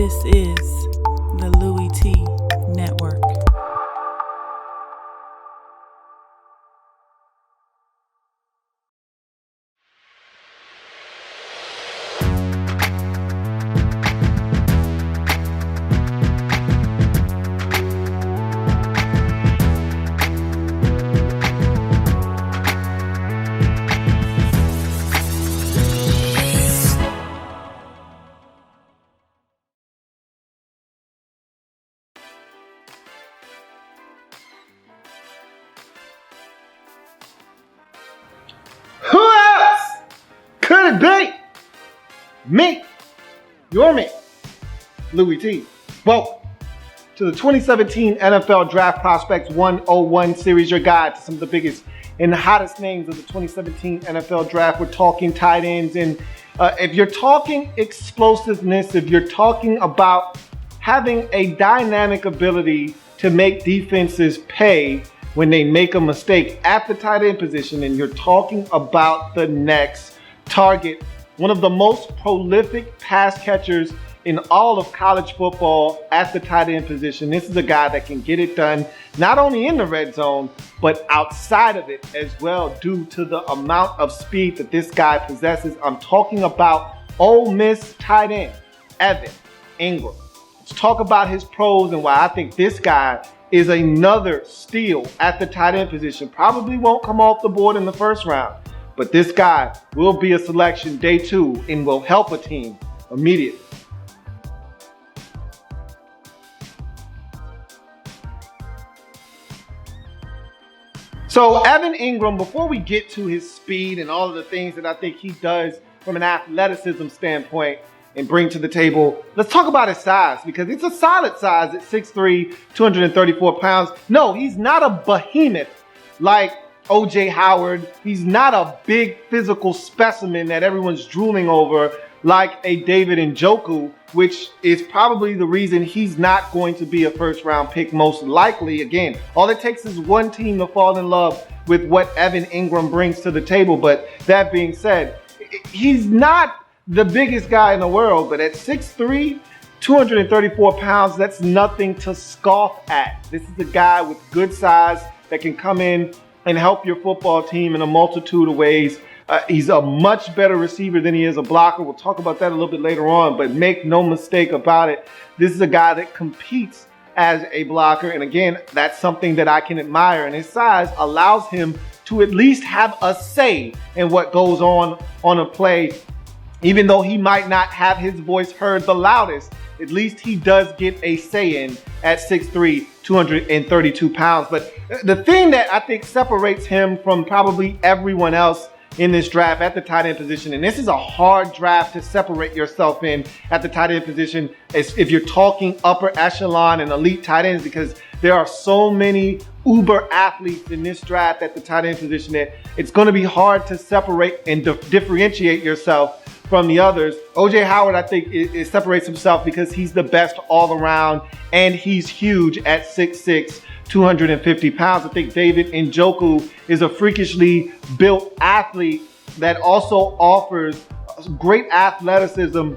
This is the Louie Tee Network. Who else could it be? Me, your me, Louie Tee. Welcome to the 2017 NFL Draft Prospects 101 series, your guide to some of the biggest and hottest names of the 2017 NFL Draft. We're talking tight ends, and if you're talking explosiveness, if you're talking about having a dynamic ability to make defenses pay when they make a mistake at the tight end position, and you're talking about the next target, one of the most prolific pass catchers in all of college football at the tight end position. This is a guy that can get it done not only in the red zone, but outside of it as well, due to the amount of speed that this guy possesses. I'm talking about Ole Miss tight end, Evan Engram. Let's talk about his pros and why I think this guy is another steal at the tight end position. Probably won't come off the board in the first round, but this guy will be a selection day 2 and will help a team immediately. So Evan Engram, before we get to his speed and all of the things that I think he does from an athleticism standpoint and bring to the table, let's talk about his size, because it's a solid size at 6'3", 234 pounds. No, he's not a behemoth like O.J. Howard. He's not a big physical specimen that everyone's drooling over like a David Njoku, which is probably the reason he's not going to be a first-round pick most likely. Again, all it takes is one team to fall in love with what Evan Engram brings to the table. But that being said, he's not the biggest guy in the world, but at 6'3", 234 pounds, that's nothing to scoff at. This is a guy with good size that can come in and help your football team in a multitude of ways. He's a much better receiver than he is a blocker. We'll talk about that a little bit later on, but make no mistake about it, this is a guy that competes as a blocker. And again, that's something that I can admire. And his size allows him to at least have a say in what goes on a play. Even though he might not have his voice heard the loudest, at least he does get a say in at 6'3", 232 pounds. But the thing that I think separates him from probably everyone else in this draft at the tight end position, and this is a hard draft to separate yourself in at the tight end position, is if you're talking upper echelon and elite tight ends, because there are so many uber athletes in this draft at the tight end position that it's going to be hard to separate and differentiate yourself from the others. O.J. Howard, I think, it separates himself because he's the best all around, and he's huge at 6'6", 250 pounds. I think David Njoku is a freakishly built athlete that also offers great athleticism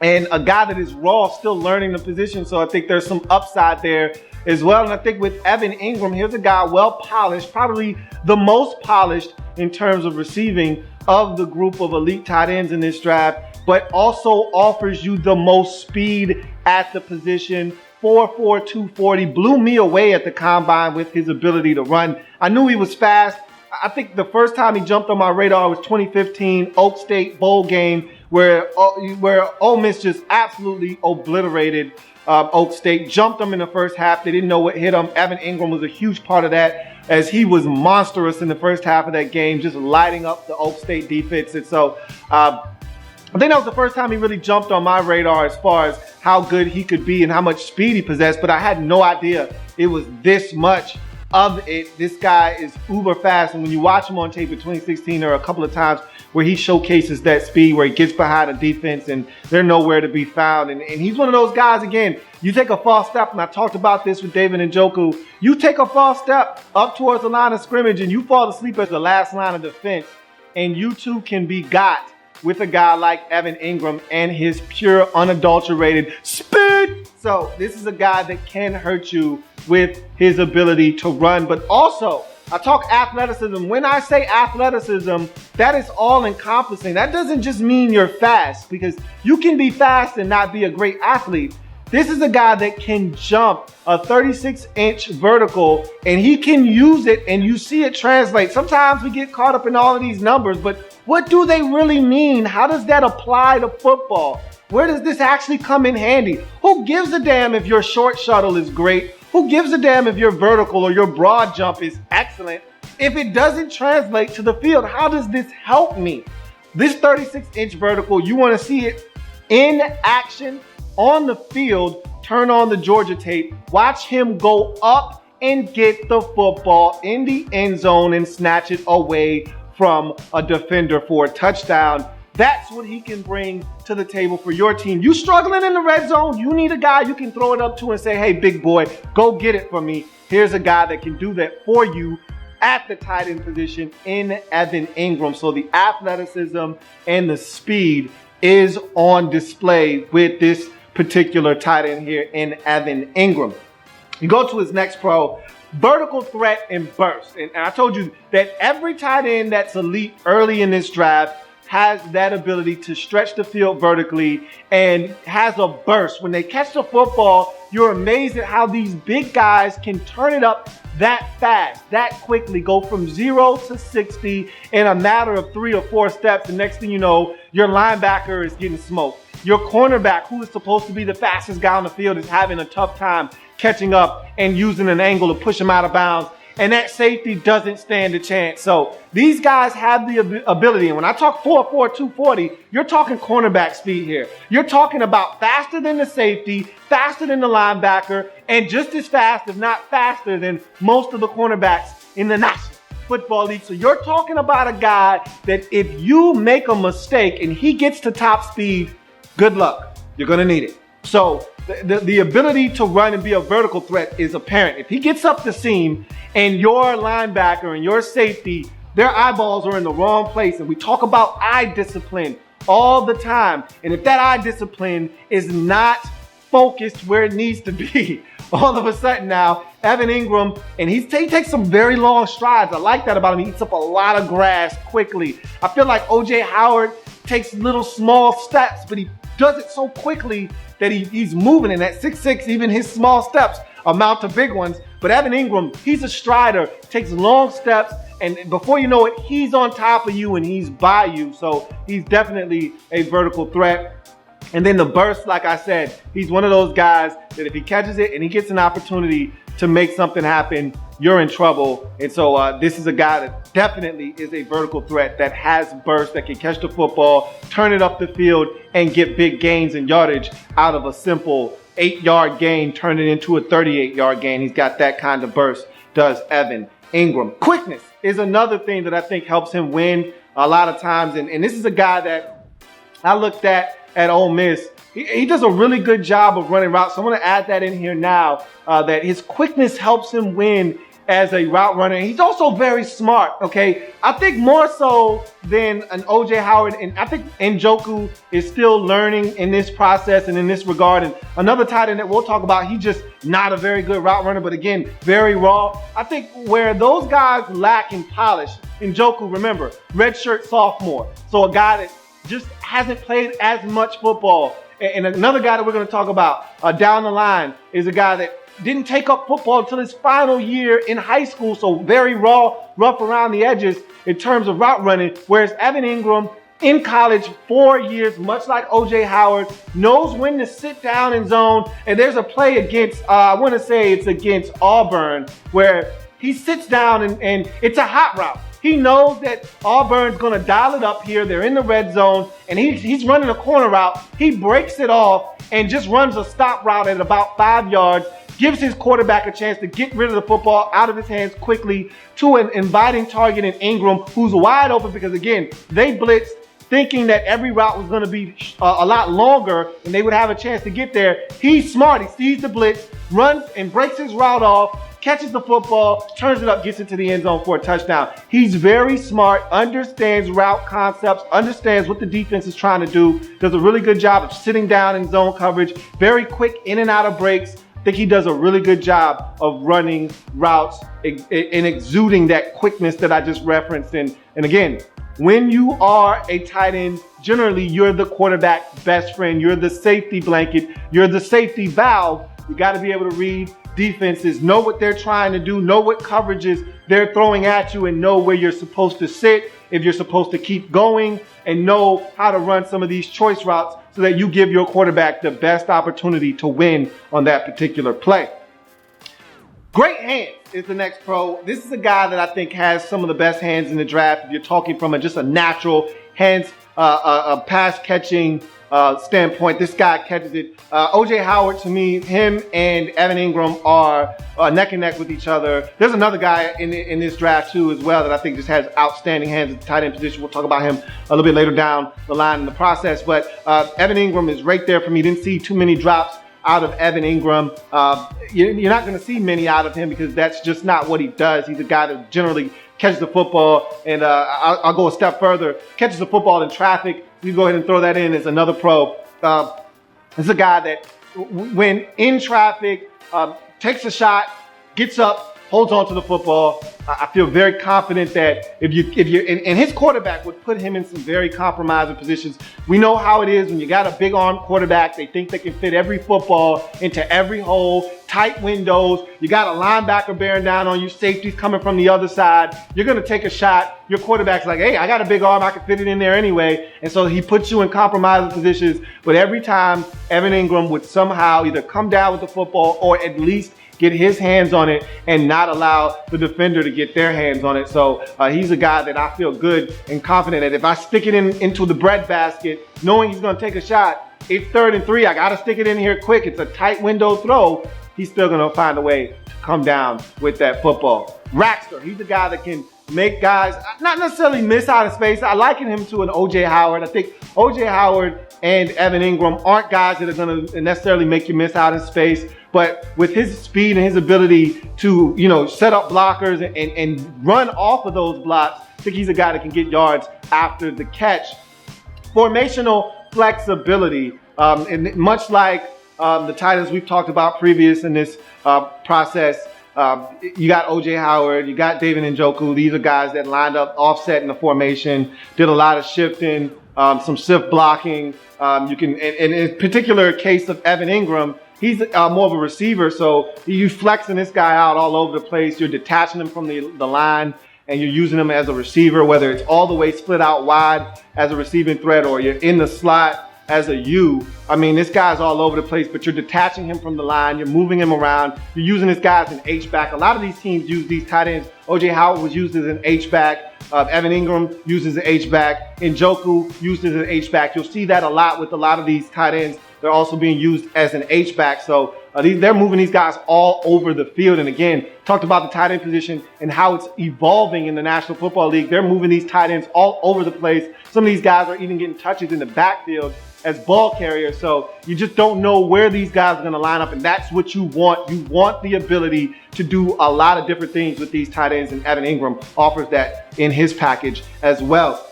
and a guy that is raw, still learning the position. So I think there's some upside there as well. And I think with Evan Engram, here's a guy well polished, probably the most polished in terms of receiving of the group of elite tight ends in this draft, but also offers you the most speed at the position. 4'4", 240, blew me away at the combine with his ability to run. I knew he was fast. I think the first time he jumped on my radar was 2015 Oak State Bowl game, where Ole Miss just absolutely obliterated Oak State, jumped them in the first half. They didn't know what hit them. Evan Engram was a huge part of that, as he was monstrous in the first half of that game, just lighting up the Oak State defense. And so I think that was the first time he really jumped on my radar as far as how good he could be and how much speed he possessed, but I had no idea it was this much of it. This guy is uber fast, and when you watch him on tape in 2016, there are a couple of times where he showcases that speed, where he gets behind a defense and they're nowhere to be found. And he's one of those guys, again, you take a false step, and I talked about this with David Njoku, you take a false step up towards the line of scrimmage and you fall asleep as the last line of defense, and you too can be got with a guy like Evan Engram and his pure, unadulterated speed. So this is a guy that can hurt you with his ability to run. But also, I talk athleticism. When I say athleticism, that is all encompassing. That doesn't just mean you're fast, because you can be fast and not be a great athlete. This is a guy that can jump a 36-inch vertical, and he can use it, and you see it translate. Sometimes we get caught up in all of these numbers, but what do they really mean? How does that apply to football? Where does this actually come in handy? Who gives a damn if your short shuttle is great? Who gives a damn if your vertical or your broad jump is excellent? If it doesn't translate to the field, how does this help me? This 36-inch vertical, you want to see it in action on the field. Turn on the Georgia tape. Watch him go up and get the football in the end zone and snatch it away from a defender for a touchdown. That's what he can bring to the table for your team. You struggling in the red zone, you need a guy you can throw it up to and say, hey, big boy, go get it for me. Here's a guy that can do that for you at the tight end position in Evan Engram. So the athleticism and the speed is on display with this particular tight end here in Evan Engram. You go to his next pro, vertical threat and burst. And I told you that every tight end that's elite early in this draft has that ability to stretch the field vertically and has a burst. When they catch the football, you're amazed at how these big guys can turn it up that fast, that quickly, go from 0 to 60 in a matter of 3 or 4 steps. The next thing you know, your linebacker is getting smoked. Your cornerback, who is supposed to be the fastest guy on the field, is having a tough time catching up and using an angle to push him out of bounds. And that safety doesn't stand a chance. So these guys have the ability. And when I talk 4'4", 240, you're talking cornerback speed here. You're talking about faster than the safety, faster than the linebacker, and just as fast, if not faster, than most of the cornerbacks in the National Football League. So you're talking about a guy that if you make a mistake and he gets to top speed, good luck. You're going to need it. So the ability to run and be a vertical threat is apparent. If he gets up the seam and your linebacker and your safety, their eyeballs are in the wrong place. And we talk about eye discipline all the time. And if that eye discipline is not focused where it needs to be, all of a sudden now, Evan Engram, and he takes some very long strides. I like that about him. He eats up a lot of grass quickly. I feel like O.J. Howard takes little small steps, but he does it so quickly that he's moving. And at 6'6", even his small steps amount to big ones. But Evan Engram, he's a strider, takes long steps, and before you know it, he's on top of you and he's by you. So he's definitely a vertical threat. And then the burst, like I said, he's one of those guys that if he catches it and he gets an opportunity to make something happen, you're in trouble. And so this is a guy that definitely is a vertical threat that has burst, that can catch the football, turn it up the field, and get big gains and yardage out of a simple 8-yard gain, turn it into a 38-yard gain. He's got that kind of burst, does Evan Engram. Quickness is another thing that I think helps him win a lot of times. And this is a guy that I looked at Ole Miss. He does a really good job of running routes. So I'm going to add that in here now, that his quickness helps him win as a route runner. He's also very smart, okay? I think more so than an O.J. Howard, and I think Njoku is still learning in this process and in this regard. And another tight end that we'll talk about, he's just not a very good route runner, but again, very raw. I think where those guys lack in polish, Njoku, remember, redshirt sophomore. So a guy that just hasn't played as much football. And another guy that we're going to talk about down the line is a guy that didn't take up football until his final year in high school, so very raw, rough around the edges in terms of route running, whereas Evan Engram in college, 4 years, much like O.J. Howard, knows when to sit down in zone. And there's a play against, I want to say it's against Auburn, where he sits down and it's a hot route. He knows that Auburn's going to dial it up here. They're in the red zone, and he's running a corner route. He breaks it off and just runs a stop route at about 5 yards, gives his quarterback a chance to get rid of the football out of his hands quickly to an inviting target in Engram, who's wide open because, again, they blitzed thinking that every route was going to be a lot longer and they would have a chance to get there. He's smart. He sees the blitz, runs and breaks his route off, catches the football, turns it up, gets into the end zone for a touchdown. He's very smart, understands route concepts, understands what the defense is trying to do, does a really good job of sitting down in zone coverage, very quick in and out of breaks. I think he does a really good job of running routes and exuding that quickness that I just referenced. And again, when you are a tight end, generally you're the quarterback's best friend. You're the safety blanket. You're the safety valve. You got to be able to read defenses, know what they're trying to do, know what coverages they're throwing at you, and know where you're supposed to sit, if you're supposed to keep going, and know how to run some of these choice routes so that you give your quarterback the best opportunity to win on that particular play. Great hands is the next pro. This is a guy that I think has some of the best hands in the draft. If you're talking from just a natural hands, a pass catching standpoint, this guy catches it. O.J. Howard, to me, him and Evan Engram are neck and neck with each other. There's another guy in this draft too as well that I think just has outstanding hands at the tight end position. We'll talk about him a little bit later down the line in the process. But Evan Engram is right there for me. Didn't see too many drops out of Evan Engram. You're not going to see many out of him because that's just not what he does. He's a guy that generally catches the football, and I'll go a step further, catches the football in traffic. We go ahead and throw that in as another pro. This is a guy that, when in traffic, takes a shot, gets up, holds on to the football. I feel very confident that if you and his quarterback would put him in some very compromising positions. We know how it is when you got a big arm quarterback. They think they can fit every football into every hole, tight windows. You got a linebacker bearing down on you, safeties coming from the other side. You're going to take a shot. Your quarterback's like, hey, I got a big arm. I can fit it in there anyway. And so he puts you in compromising positions. But every time, Evan Engram would somehow either come down with the football or at least get his hands on it and not allow the defender to get their hands on it. So he's a guy that I feel good and confident that if I stick it into the breadbasket, knowing he's going to take a shot, it's 3rd and 3. I got to stick it in here quick. It's a tight window throw. He's still going to find a way to come down with that football. Rackster, he's a guy that can make guys not necessarily miss out of space. I liken him to an O.J. Howard. I think O.J. Howard and Evan Engram aren't guys that are going to necessarily make you miss out in space. But with his speed and his ability to, set up blockers and run off of those blocks, I think he's a guy that can get yards after the catch. Formational flexibility, and much like the tight ends we've talked about previous in this process, you got O.J. Howard, you got David Njoku. These are guys that lined up offset in the formation, did a lot of shifting, some shift blocking. In a particular case of Evan Engram, he's more of a receiver, so you're flexing this guy out all over the place. You're detaching him from the line, and you're using him as a receiver, whether it's all the way split out wide as a receiving threat or you're in the slot as a U. I mean, this guy's all over the place, but you're detaching him from the line. You're moving him around. You're using this guy as an H-back. A lot of these teams use these tight ends. O.J. Howard was used as an H-back. Evan Engram used as an H-back. Njoku used as an H-back. You'll see that a lot with a lot of these tight ends. They're also being used as an H-back. So they're moving these guys all over the field. And again, talked about the tight end position and how it's evolving in the National Football League. They're moving these tight ends all over the place. Some of these guys are even getting touches in the backfield as ball carriers. So you just don't know where these guys are going to line up. And that's what you want. You want the ability to do a lot of different things with these tight ends. And Evan Engram offers that in his package as well.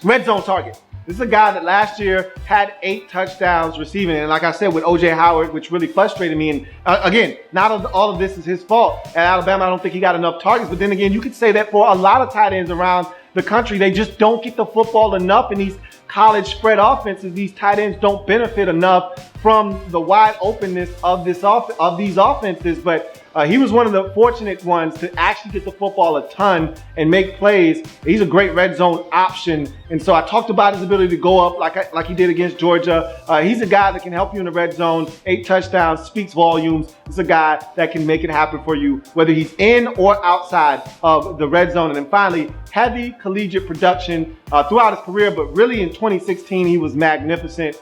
Red zone target. This is a guy that last year had 8 touchdowns receiving. And like I said, with O.J. Howard, which really frustrated me. And again, not all of this is his fault. At Alabama, I don't think he got enough targets. But then again, you could say that for a lot of tight ends around the country, they just don't get the football enough in these college spread offenses. These tight ends don't benefit enough from the wide openness of these offenses. But he was one of the fortunate ones to actually get the football a ton and make plays. He's a great red zone option. And so I talked about his ability to go up like he did against Georgia. He's a guy that can help you in the red zone. 8 touchdowns, speaks volumes. He's a guy that can make it happen for you, whether he's in or outside of the red zone. And then finally, heavy collegiate production throughout his career, but really in 2016, he was magnificent.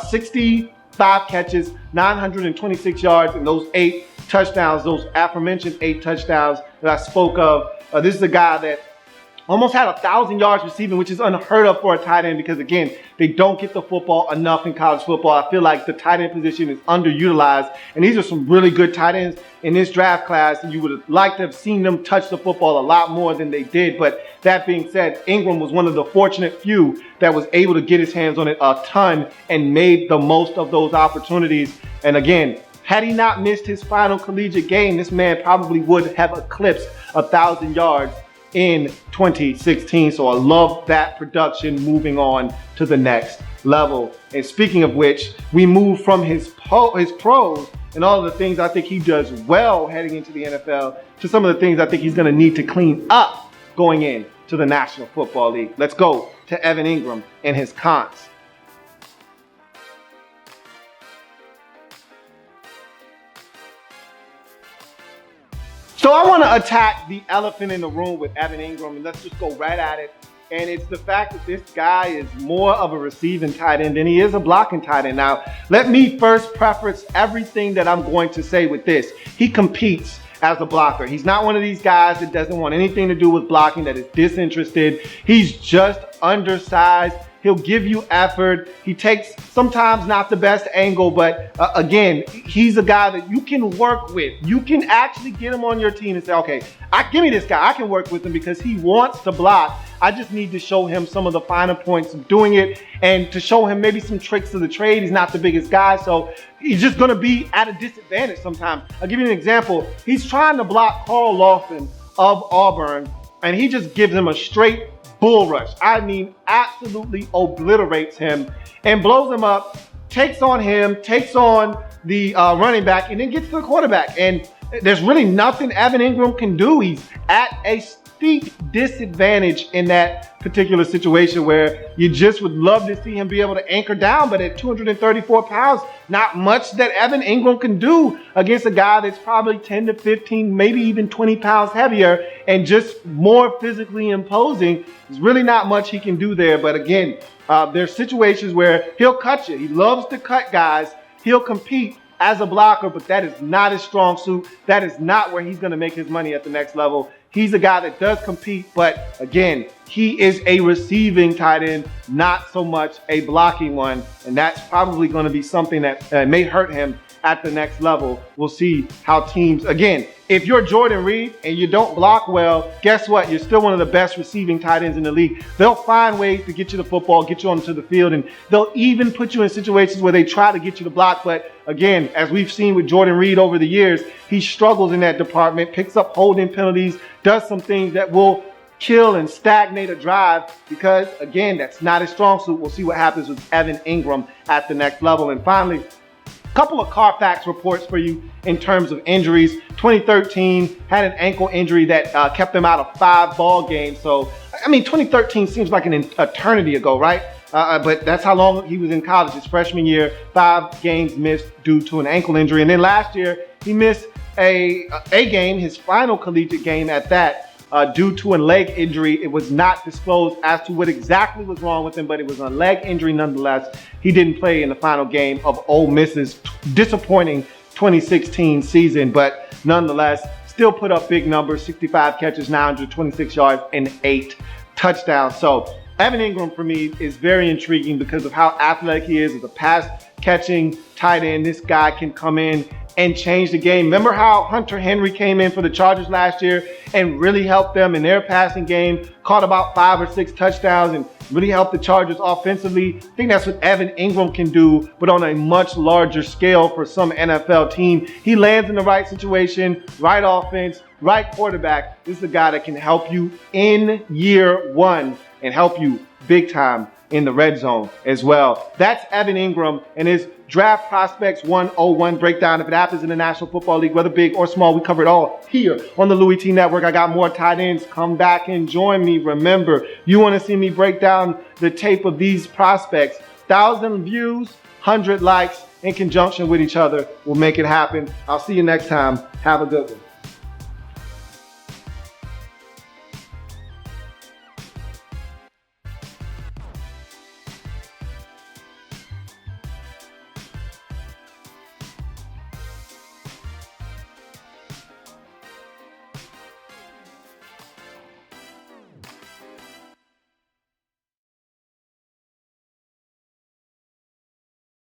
65 catches, 926 yards, and those 8 touchdowns, those aforementioned 8 touchdowns that I spoke of. This is a guy that almost had 1,000 yards receiving, which is unheard of for a tight end because, again, they don't get the football enough in college football. I feel like the tight end position is underutilized, and these are some really good tight ends in this draft class, and you would have liked to have seen them touch the football a lot more than they did. But that being said, Engram was one of the fortunate few that was able to get his hands on it a ton and made the most of those opportunities. And again, had he not missed his final collegiate game, this man probably would have eclipsed 1,000 yards in 2016. So I love that production moving on to the next level. And speaking of which, we move from his pros and all of the things I think he does well heading into the NFL to some of the things I think he's going to need to clean up going into the National Football League. Let's go to Evan Engram and his cons. So I want to attack the elephant in the room with Evan Engram, and let's just go right at it. And it's the fact that this guy is more of a receiving tight end than he is a blocking tight end. Now, let me first preface everything that I'm going to say with this. He competes as a blocker. He's not one of these guys that doesn't want anything to do with blocking, that is disinterested. He's just undersized. He'll give you effort. He takes sometimes not the best angle, but again, he's a guy that you can work with. You can actually get him on your team and say, okay, give me this guy. I can work with him because he wants to block. I just need to show him some of the finer points of doing it and to show him maybe some tricks of the trade. He's not the biggest guy, so he's just going to be at a disadvantage sometimes. I'll give you an example. He's trying to block Carl Lawson of Auburn, and he just gives him a straight bull rush. I mean, absolutely obliterates him and blows him up, takes on the running back, and then gets to the quarterback. And there's really nothing Evan Engram can do. He's at a steep disadvantage in that particular situation where you just would love to see him be able to anchor down, but at 234 pounds, not much that Evan Engram can do against a guy that's probably 10 to 15, maybe even 20 pounds heavier and just more physically imposing. There's really not much he can do there. But again, there's situations where he'll cut you. He loves to cut guys. He'll compete as a blocker, but that is not his strong suit. That is not where he's going to make his money at the next level. He's a guy that does compete, but again, he is a receiving tight end, not so much a blocking one. And that's probably going to be something that may hurt him at the next level. We'll see how teams, again, if you're Jordan Reed and you don't block well, guess what? You're still one of the best receiving tight ends in the league. They'll find ways to get you the football, get you onto the field, and they'll even put you in situations where they try to get you to block. But again, as we've seen with Jordan Reed over the years, he struggles in that department, picks up holding penalties, does some things that will kill and stagnate a drive because, again, that's not his strong suit. We'll see what happens with Evan Engram at the next level. And finally, couple of Carfax reports for you in terms of injuries. 2013 had an ankle injury that kept him out of 5 ball games. So, I mean, 2013 seems like an eternity ago, right? But that's how long he was in college. His freshman year, 5 games missed due to an ankle injury. And then last year, he missed a game, his final collegiate game at that, due to a leg injury. It was not disclosed as to what exactly was wrong with him, but it was a leg injury nonetheless. He didn't play in the final game of Ole Miss's disappointing 2016 season, but nonetheless, still put up big numbers, 65 catches, 926 yards, and 8 touchdowns. So Evan Engram for me is very intriguing because of how athletic he is as a pass-catching tight end. This guy can come in and change the game. Remember how Hunter Henry came in for the Chargers last year and really helped them in their passing game, caught about 5 or 6 touchdowns and really helped the Chargers offensively? I think that's what Evan Engram can do, but on a much larger scale for some NFL team. He lands in the right situation, right offense, right quarterback. This is a guy that can help you in year 1 and help you big time in the red zone as well. That's Evan Engram and his Draft Prospects 101 breakdown. If it happens in the National Football League, whether big or small, we cover it all here on the Louie Tee Network. I got more tight ends. Come back and join me. Remember, you want to see me break down the tape of these prospects. 1,000 views, 100 likes in conjunction with each other will make it happen. I'll see you next time. Have a good one.